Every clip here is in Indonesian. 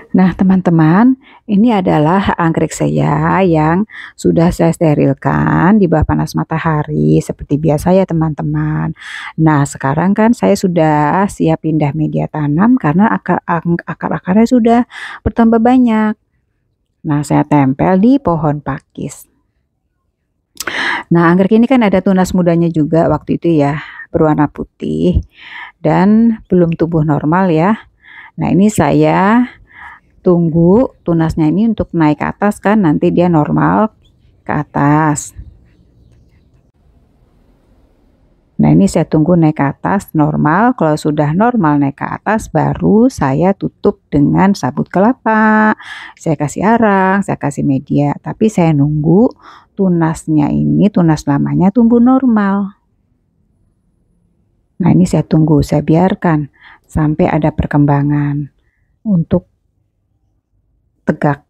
Nah, teman-teman, ini adalah anggrek saya yang sudah saya sterilkan di bawah panas matahari seperti biasa ya, teman-teman. Nah, sekarang kan saya sudah siap pindah media tanam karena akar-akarnya sudah bertambah banyak. Nah, saya tempel di pohon pakis. Nah, anggrek ini kan ada tunas mudanya juga waktu itu ya, berwarna putih dan belum tumbuh normal ya. Nah, ini saya tunggu tunasnya ini untuk naik ke atas kan, nanti dia normal ke atas. Nah, ini saya tunggu naik ke atas normal. Kalau sudah normal naik ke atas, baru saya tutup dengan sabut kelapa. Saya kasih arang, saya kasih media, tapi saya nunggu tunasnya ini, tunas lamanya tumbuh normal. Nah, ini saya tunggu, saya biarkan sampai ada perkembangan untuk tegak.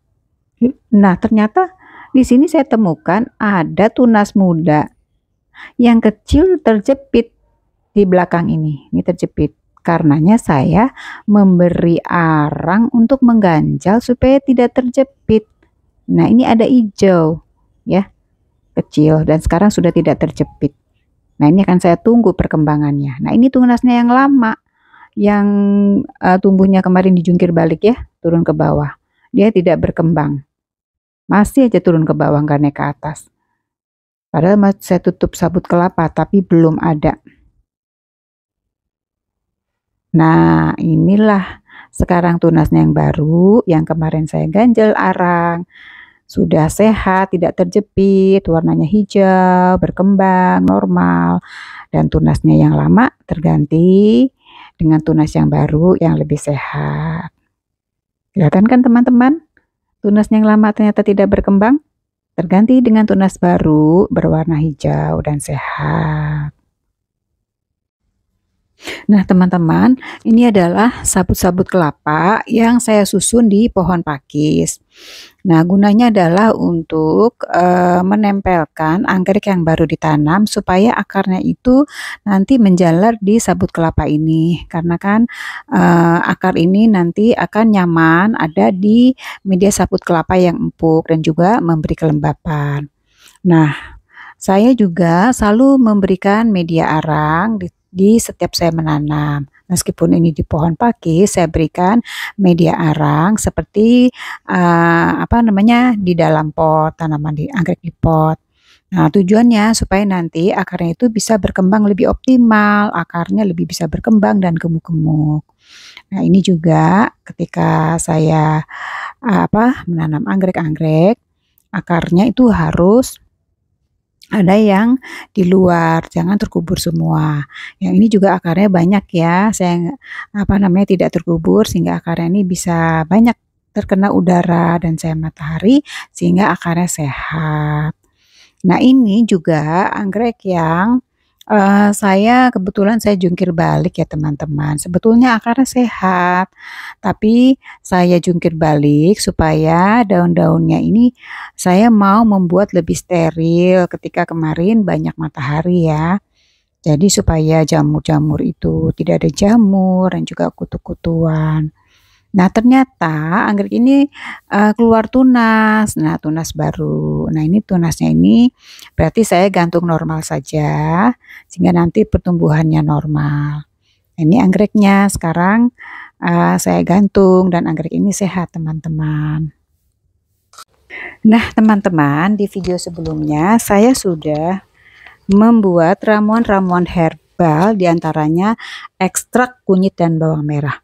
Nah, ternyata di sini saya temukan ada tunas muda yang kecil terjepit di belakang ini. Ini terjepit. Karenanya saya memberi arang untuk mengganjal supaya tidak terjepit. Nah, ini ada hijau ya, kecil dan sekarang sudah tidak terjepit. Nah, ini akan saya tunggu perkembangannya. Nah, ini tunasnya yang lama yang tumbuhnya kemarin dijungkir balik ya, turun ke bawah. Dia tidak berkembang. Masih aja turun ke bawah, nggak naik ke atas. Padahal saya tutup sabut kelapa, tapi belum ada. Nah, inilah sekarang tunasnya yang baru, yang kemarin saya ganjel arang. Sudah sehat, tidak terjepit, warnanya hijau, berkembang, normal. Dan tunasnya yang lama terganti dengan tunas yang baru yang lebih sehat. Kelihatan kan teman-teman? Tunasnya yang lama ternyata tidak berkembang, terganti dengan tunas baru berwarna hijau dan sehat. Nah, teman-teman, ini adalah sabut-sabut kelapa yang saya susun di pohon pakis. Nah, gunanya adalah untuk menempelkan anggrek yang baru ditanam supaya akarnya itu nanti menjalar di sabut kelapa ini. Karena kan akar ini nanti akan nyaman ada di media sabut kelapa yang empuk dan juga memberi kelembapan. Nah, saya juga selalu memberikan media arang di setiap saya menanam. Meskipun ini di pohon pakis, saya berikan media arang seperti di dalam pot, tanaman di anggrek di pot. Nah, tujuannya supaya nanti akarnya itu bisa berkembang lebih optimal, akarnya lebih bisa berkembang dan gemuk-gemuk. Nah, ini juga ketika saya menanam anggrek-anggrek, akarnya itu harus ada yang di luar, jangan terkubur semua. Yang ini juga akarnya banyak ya, saya tidak terkubur sehingga akarnya ini bisa banyak terkena udara dan cahaya matahari sehingga akarnya sehat. Nah, ini juga anggrek yang saya kebetulan saya jungkir balik ya teman-teman. Sebetulnya akarnya sehat, tapi saya jungkir balik supaya daun-daunnya ini saya mau membuat lebih steril ketika kemarin banyak matahari ya. Jadi supaya jamur-jamur itu tidak ada jamur dan juga kutu-kutuan. Nah, ternyata anggrek ini keluar tunas. Nah, tunas baru. Nah, ini tunasnya ini berarti saya gantung normal saja sehingga nanti pertumbuhannya normal. Ini anggreknya sekarang saya gantung dan anggrek ini sehat, teman-teman. Nah, teman-teman, di video sebelumnya saya sudah membuat ramuan-ramuan herbal diantaranya ekstrak kunyit dan bawang merah.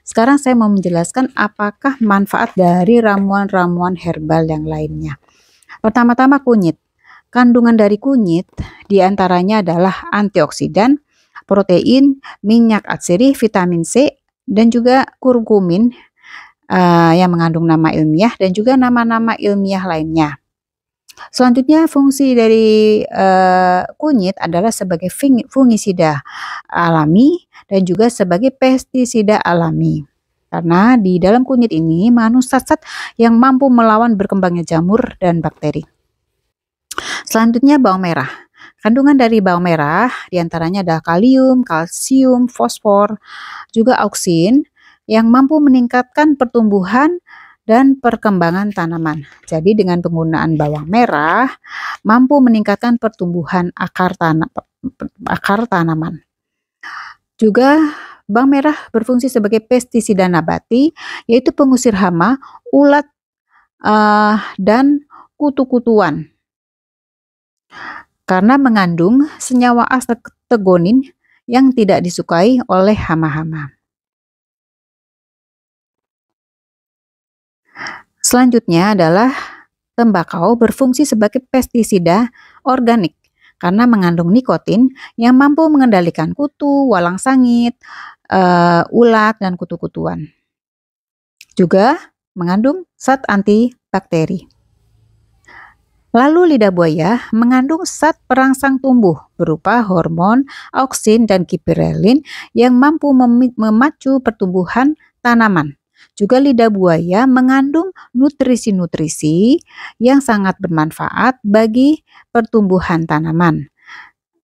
Sekarang saya mau menjelaskan apakah manfaat dari ramuan-ramuan herbal yang lainnya. Pertama-tama kunyit. Kandungan dari kunyit diantaranya adalah antioksidan, protein, minyak atsiri, vitamin C, dan juga kurkumin yang mengandung nama ilmiah dan juga nama-nama ilmiah lainnya. Selanjutnya fungsi dari kunyit adalah sebagai fungisida alami dan juga sebagai pestisida alami. Karena di dalam kunyit ini mengandung zat-zat yang mampu melawan berkembangnya jamur dan bakteri. Selanjutnya bawang merah. Kandungan dari bawang merah diantaranya ada kalium, kalsium, fosfor, juga auksin yang mampu meningkatkan pertumbuhan dan perkembangan tanaman. Jadi dengan penggunaan bawang merah mampu meningkatkan pertumbuhan akar tanaman. Juga bawang merah berfungsi sebagai pestisida nabati, yaitu pengusir hama, ulat, dan kutu-kutuan. Karena mengandung senyawa asetegonin yang tidak disukai oleh hama-hama. Selanjutnya adalah tembakau berfungsi sebagai pestisida organik karena mengandung nikotin yang mampu mengendalikan kutu, walang sangit, ulat, dan kutu-kutuan. Juga mengandung zat antibakteri. Lalu lidah buaya mengandung zat perangsang tumbuh berupa hormon auksin dan giberelin yang mampu memacu pertumbuhan tanaman. Juga lidah buaya mengandung nutrisi-nutrisi yang sangat bermanfaat bagi pertumbuhan tanaman.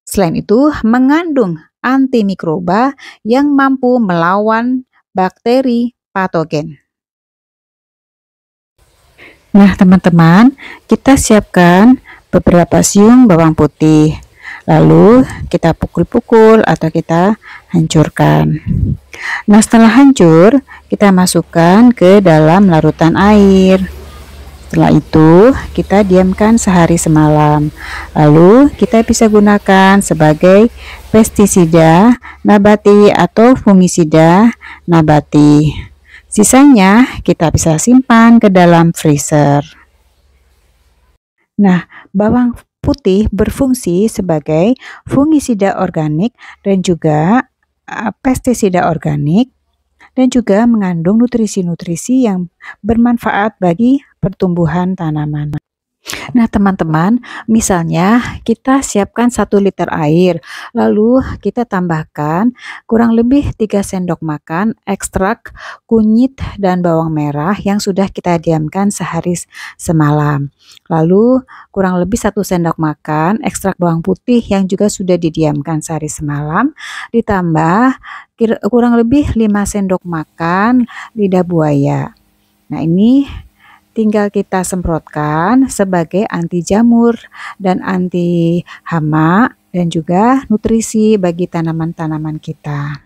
Selain itu, mengandung antimikroba yang mampu melawan bakteri patogen. Nah, teman-teman, kita siapkan beberapa siung bawang putih. Lalu kita pukul-pukul atau kita hancurkan. Nah, setelah hancur, kita masukkan ke dalam larutan air. Setelah itu, kita diamkan sehari semalam. Lalu, kita bisa gunakan sebagai pestisida nabati atau fungisida nabati. Sisanya kita bisa simpan ke dalam freezer. Nah, bawang putih berfungsi sebagai fungisida organik dan juga pestisida organik dan juga mengandung nutrisi-nutrisi yang bermanfaat bagi pertumbuhan tanaman. Nah, teman-teman, misalnya kita siapkan 1 liter air, lalu kita tambahkan kurang lebih 3 sendok makan ekstrak kunyit dan bawang merah yang sudah kita diamkan sehari semalam. Lalu kurang lebih 1 sendok makan ekstrak bawang putih yang juga sudah didiamkan sehari semalam, ditambah kurang lebih 5 sendok makan lidah buaya. Nah, ini tinggal kita semprotkan sebagai anti jamur dan anti hama dan juga nutrisi bagi tanaman-tanaman kita.